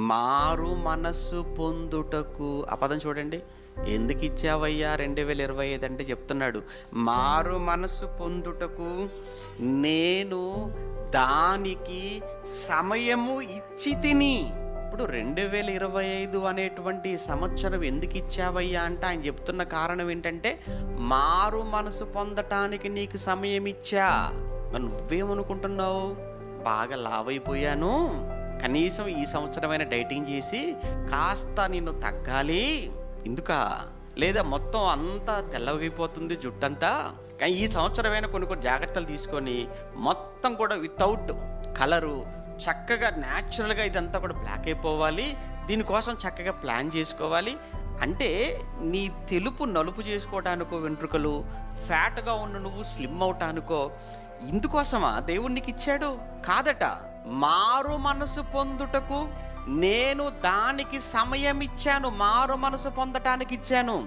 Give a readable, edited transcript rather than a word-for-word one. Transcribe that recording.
మారు మనస్సు పొందుటకు. ఆ పదం చూడండి. ఎందుకు ఇచ్చావయ్యా 2025 అంటే చెప్తున్నాడు, మారు మనస్సు పొందుటకు నేను దానికి సమయము ఇచ్చి తిని. ఇప్పుడు 2025 అనేటువంటి సంవత్సరం ఎందుకు ఇచ్చావయ్యా అంటే ఆయన చెప్తున్న కారణం ఏంటంటే, మారు మనసు పొందటానికి నీకు సమయం ఇచ్చా. మరి నువ్వేమనుకుంటున్నావు? బాగా లావైపోయాను, కనీసం ఈ సంవత్సరమైన డైటింగ్ చేసి కాస్త నిన్ను తగ్గాలి, ఎందుకా? లేదా మొత్తం అంతా తెల్లగైపోతుంది జుట్టంతా, కానీ ఈ సంవత్సరమైన కొన్ని జాగ్రత్తలు తీసుకొని మొత్తం కూడా వితౌట్ కలరు చక్కగా న్యాచురల్గా ఇదంతా కూడా బ్లాక్ అయిపోవాలి, దీనికోసం చక్కగా ప్లాన్ చేసుకోవాలి. అంటే నీ తెలుపు నలుపు చేసుకోవటానికో, వెంట్రుకలు ఫ్యాట్గా ఉన్న నువ్వు స్లిమ్ అవటానికో, ఇందుకోసమా దేవుడు నీకు ఇచ్చాడు? కాదట. మారు మనసు పొందుటకు నేను దానికి సమయం ఇచ్చాను, మారు మనసు పొందటానికి ఇచ్చాను.